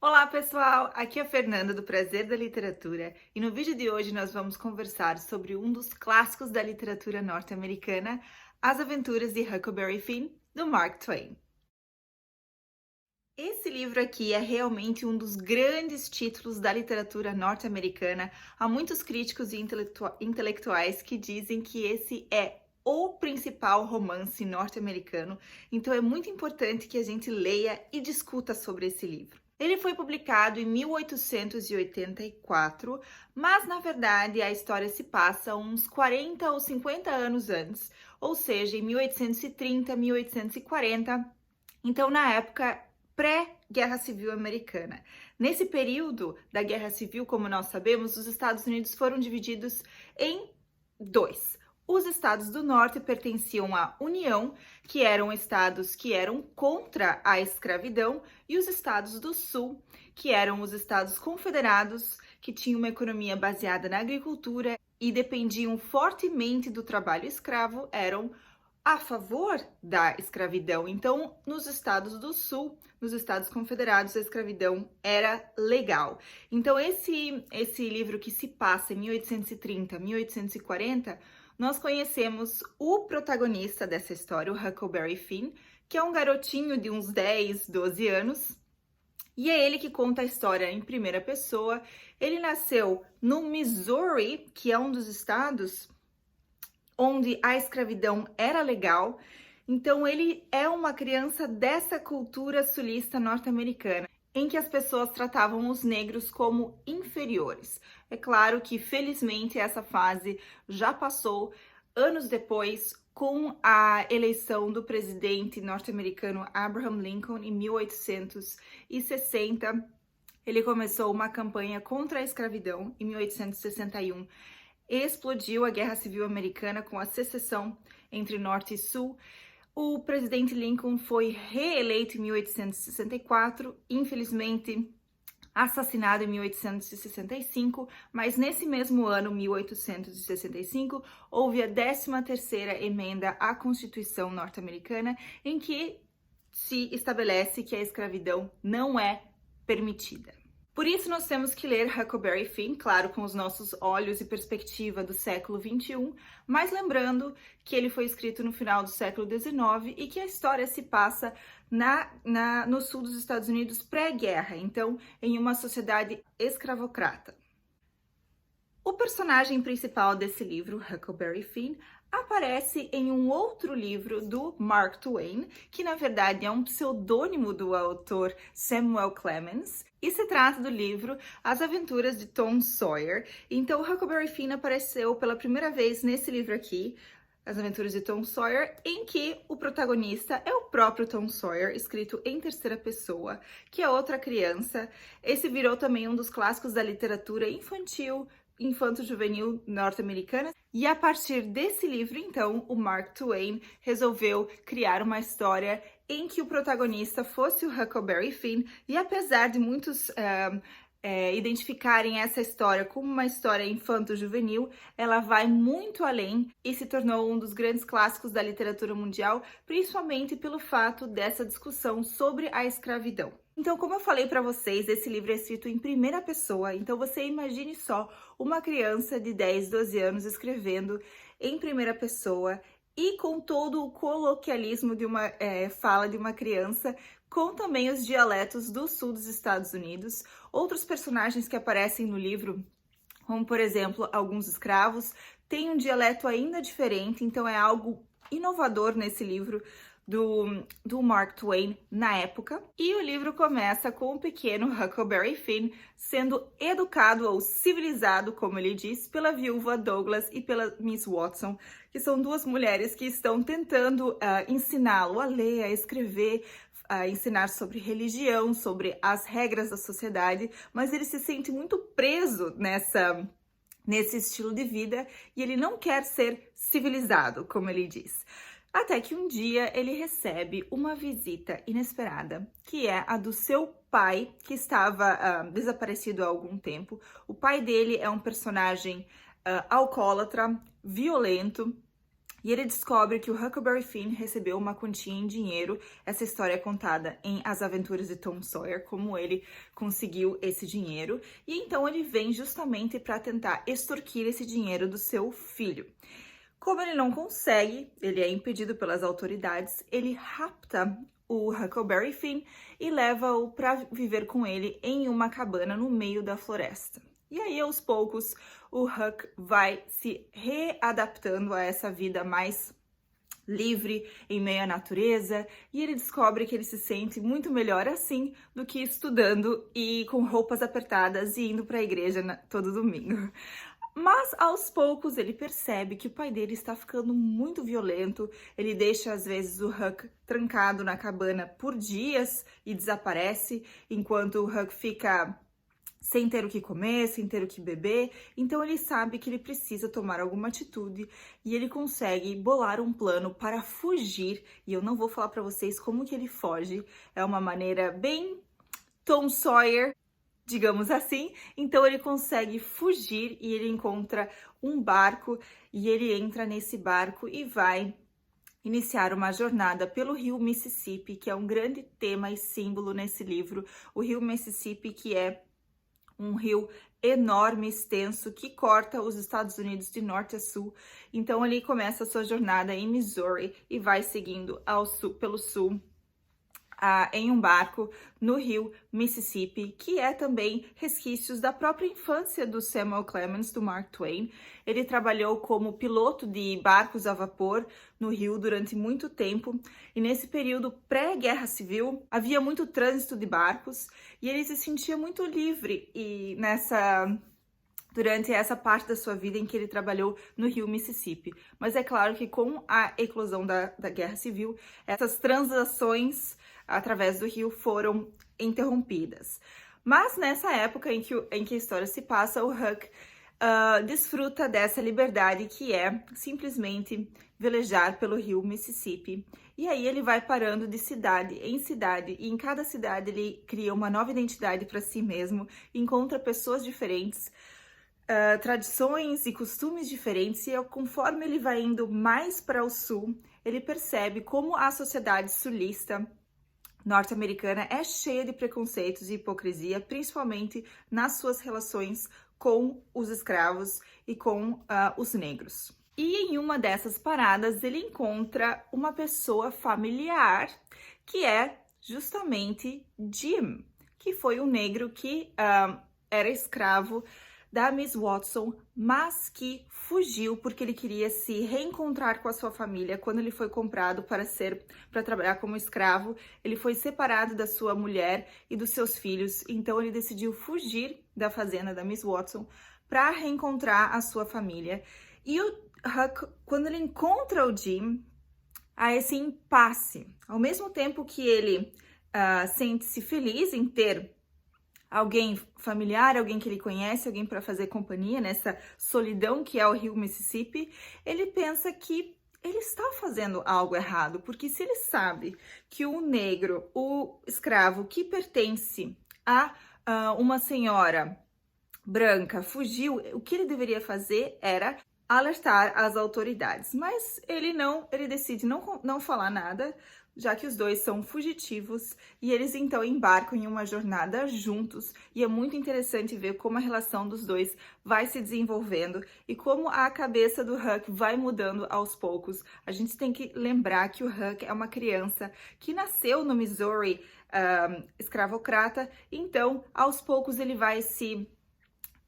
Olá pessoal, aqui é a Fernanda do Prazer da Literatura e no vídeo de hoje nós vamos conversar sobre um dos clássicos da literatura norte-americana, As Aventuras de Huckleberry Finn, do Mark Twain. Esse livro aqui é realmente um dos grandes títulos da literatura norte-americana. Há muitos críticos e intelectuais que dizem que esse é o principal romance norte-americano, então é muito importante que a gente leia e discuta sobre esse livro. Ele foi publicado em 1884, mas na verdade a história se passa uns 40 ou 50 anos antes, ou seja, em 1830, 1840. Então, na época pré-Guerra Civil Americana. Nesse período da Guerra Civil, como nós sabemos, os Estados Unidos foram divididos em dois. Os estados do norte pertenciam à União, que eram estados que eram contra a escravidão, e os estados do sul, que eram os estados confederados, que tinham uma economia baseada na agricultura e dependiam fortemente do trabalho escravo, eram a favor da escravidão. Então, nos estados do sul, nos estados confederados, a escravidão era legal. Então, esse livro que se passa em 1830, 1840, nós conhecemos o protagonista dessa história, o Huckleberry Finn, que é um garotinho de uns 10, 12 anos, e é ele que conta a história em primeira pessoa. Ele nasceu no Missouri, que é um dos estados onde a escravidão era legal. Então ele é uma criança dessa cultura sulista norte-americana, em que as pessoas tratavam os negros como inferiores. É claro que, felizmente, essa fase já passou. Anos depois, com a eleição do presidente norte-americano Abraham Lincoln em 1860, ele começou uma campanha contra a escravidão. Em 1861, explodiu a Guerra Civil Americana com a secessão entre Norte e Sul. O presidente Lincoln foi reeleito em 1864, infelizmente assassinado em 1865, mas nesse mesmo ano, 1865, houve a 13ª emenda à Constituição norte-americana, em que se estabelece que a escravidão não é permitida. Por isso, nós temos que ler Huckleberry Finn, claro, com os nossos olhos e perspectiva do século XXI, mas lembrando que ele foi escrito no final do século XIX e que a história se passa no sul dos Estados Unidos pré-guerra, então em uma sociedade escravocrata. O personagem principal desse livro, Huckleberry Finn, aparece em um outro livro do Mark Twain, que na verdade é um pseudônimo do autor Samuel Clemens, e se trata do livro As Aventuras de Tom Sawyer. Então, Huckleberry Finn apareceu pela primeira vez nesse livro aqui, As Aventuras de Tom Sawyer, em que o protagonista é o próprio Tom Sawyer, escrito em terceira pessoa, que é outra criança. Esse virou também um dos clássicos da literatura infantil, infanto-juvenil norte-americana. E a partir desse livro, então, o Mark Twain resolveu criar uma história em que o protagonista fosse o Huckleberry Finn, e apesar de muitos identificarem essa história como uma história infanto-juvenil, ela vai muito além e se tornou um dos grandes clássicos da literatura mundial, principalmente pelo fato dessa discussão sobre a escravidão. Então, como eu falei para vocês, esse livro é escrito em primeira pessoa, então você imagine só uma criança de 10, 12 anos escrevendo em primeira pessoa e com todo o coloquialismo de uma fala de uma criança, com também os dialetos do sul dos Estados Unidos. Outros personagens que aparecem no livro, como por exemplo alguns escravos, têm um dialeto ainda diferente, então é algo inovador nesse livro do Mark Twain na época. E o livro começa com o pequeno Huckleberry Finn sendo educado ou civilizado, como ele diz, pela viúva Douglas e pela Miss Watson, que são duas mulheres que estão tentando ensiná-lo a ler, a escrever, a ensinar sobre religião, sobre as regras da sociedade, mas ele se sente muito preso nesse estilo de vida e ele não quer ser civilizado, como ele diz. Até que um dia ele recebe uma visita inesperada, que é a do seu pai, que estava desaparecido há algum tempo. O pai dele é um personagem alcoólatra, violento, E ele descobre que o Huckleberry Finn recebeu uma quantia em dinheiro. Essa história é contada em As Aventuras de Tom Sawyer, como ele conseguiu esse dinheiro. E então ele vem justamente para tentar extorquir esse dinheiro do seu filho. Como ele não consegue, ele é impedido pelas autoridades, ele rapta o Huckleberry Finn e leva-o para viver com ele em uma cabana no meio da floresta. E aí, aos poucos, o Huck vai se readaptando a essa vida mais livre, em meio à natureza, e ele descobre que ele se sente muito melhor assim do que estudando e com roupas apertadas e indo para a igreja todo domingo. Mas aos poucos ele percebe que o pai dele está ficando muito violento, ele deixa às vezes o Huck trancado na cabana por dias e desaparece, enquanto o Huck fica sem ter o que comer, sem ter o que beber. Então ele sabe que ele precisa tomar alguma atitude e ele consegue bolar um plano para fugir. E eu não vou falar para vocês como que ele foge, é uma maneira bem Tom Sawyer, digamos assim. Então ele consegue fugir e ele encontra um barco e ele entra nesse barco e vai iniciar uma jornada pelo rio Mississippi, que é um grande tema e símbolo nesse livro. O rio Mississippi, que é um rio enorme, extenso, que corta os Estados Unidos de norte a sul. Então ele começa a sua jornada em Missouri e vai seguindo ao sul, pelo sul, em um barco no rio Mississippi, que é também resquícios da própria infância do Samuel Clemens, do Mark Twain. Ele trabalhou como piloto de barcos a vapor no rio durante muito tempo, e nesse período pré-guerra civil havia muito trânsito de barcos e ele se sentia muito livre durante essa parte da sua vida em que ele trabalhou no rio Mississippi. Mas é claro que com a eclosão da Guerra Civil, essas transações através do rio foram interrompidas. Mas nessa época em que a história se passa, o Huck desfruta dessa liberdade que é simplesmente velejar pelo rio Mississippi. E aí ele vai parando de cidade em cidade, e em cada cidade ele cria uma nova identidade para si mesmo, encontra pessoas diferentes, tradições e costumes diferentes, e conforme ele vai indo mais para o sul, ele percebe como a sociedade sulista norte-americana é cheia de preconceitos e hipocrisia, principalmente nas suas relações com os escravos e com os negros. E em uma dessas paradas ele encontra uma pessoa familiar, que é justamente Jim, que foi um negro que era escravo da Miss Watson, mas que fugiu porque ele queria se reencontrar com a sua família. Quando ele foi comprado para trabalhar como escravo, ele foi separado da sua mulher e dos seus filhos, então ele decidiu fugir da fazenda da Miss Watson para reencontrar a sua família. E o Huck, quando ele encontra o Jim, há esse impasse. Ao mesmo tempo que ele sente-se feliz em ter alguém familiar, alguém que ele conhece, alguém para fazer companhia nessa solidão que é o rio Mississippi, ele pensa que ele está fazendo algo errado, porque se ele sabe que o negro, o escravo que pertence a uma senhora branca fugiu, o que ele deveria fazer era alertar as autoridades, mas ele decide não falar nada, já que os dois são fugitivos, e eles então embarcam em uma jornada juntos, e é muito interessante ver como a relação dos dois vai se desenvolvendo e como a cabeça do Huck vai mudando aos poucos. A gente tem que lembrar que o Huck é uma criança que nasceu no Missouri escravocrata, então aos poucos ele vai se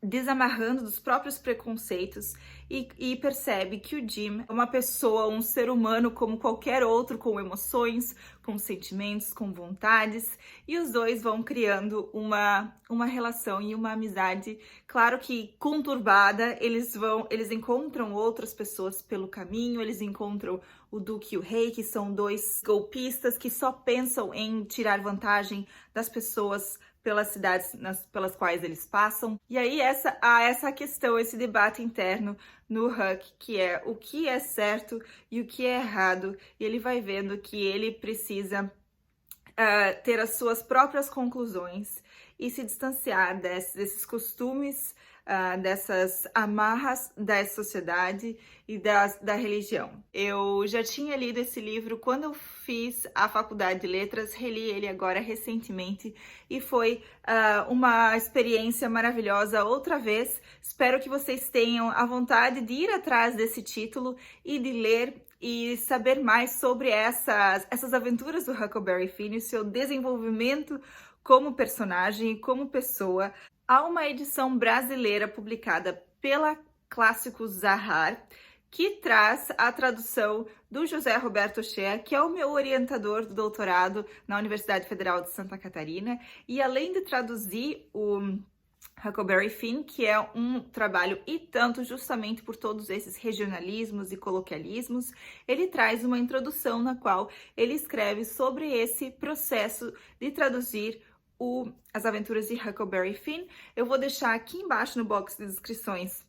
desamarrando dos próprios preconceitos e percebe que o Jim é uma pessoa, um ser humano como qualquer outro, com emoções, com sentimentos, com vontades, e os dois vão criando uma relação e uma amizade, claro que conturbada. Eles encontram outras pessoas pelo caminho, eles encontram o Duke e o Rei, que são dois golpistas que só pensam em tirar vantagem das pessoas pelas cidades pelas quais eles passam. E aí há essa questão, esse debate interno no Huck, que é o que é certo e o que é errado, e ele vai vendo que ele precisa ter as suas próprias conclusões e se distanciar desses costumes, dessas amarras da sociedade e da religião. Eu já tinha lido esse livro quando eu fiz a faculdade de letras, reli ele agora recentemente e foi uma experiência maravilhosa outra vez. Espero que vocês tenham a vontade de ir atrás desse título e de ler e saber mais sobre essas aventuras do Huckleberry Finn, o seu desenvolvimento como personagem e como pessoa. Há uma edição brasileira publicada pela Clássicos Zahar, que traz a tradução do José Roberto Shea, que é o meu orientador do doutorado na Universidade Federal de Santa Catarina, e além de traduzir o Huckleberry Finn, que é um trabalho e tanto justamente por todos esses regionalismos e coloquialismos, ele traz uma introdução na qual ele escreve sobre esse processo de traduzir As Aventuras de Huckleberry Finn. Eu vou deixar aqui embaixo no box de descrições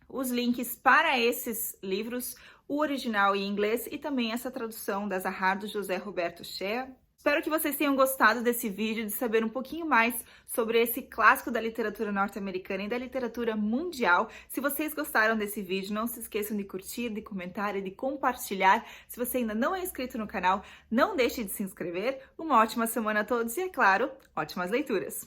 os links para esses livros, o original em inglês e também essa tradução da Zahar do José Roberto Shea. Espero que vocês tenham gostado desse vídeo, de saber um pouquinho mais sobre esse clássico da literatura norte-americana e da literatura mundial. Se vocês gostaram desse vídeo, não se esqueçam de curtir, de comentar e de compartilhar. Se você ainda não é inscrito no canal, não deixe de se inscrever. Uma ótima semana a todos e, é claro, ótimas leituras!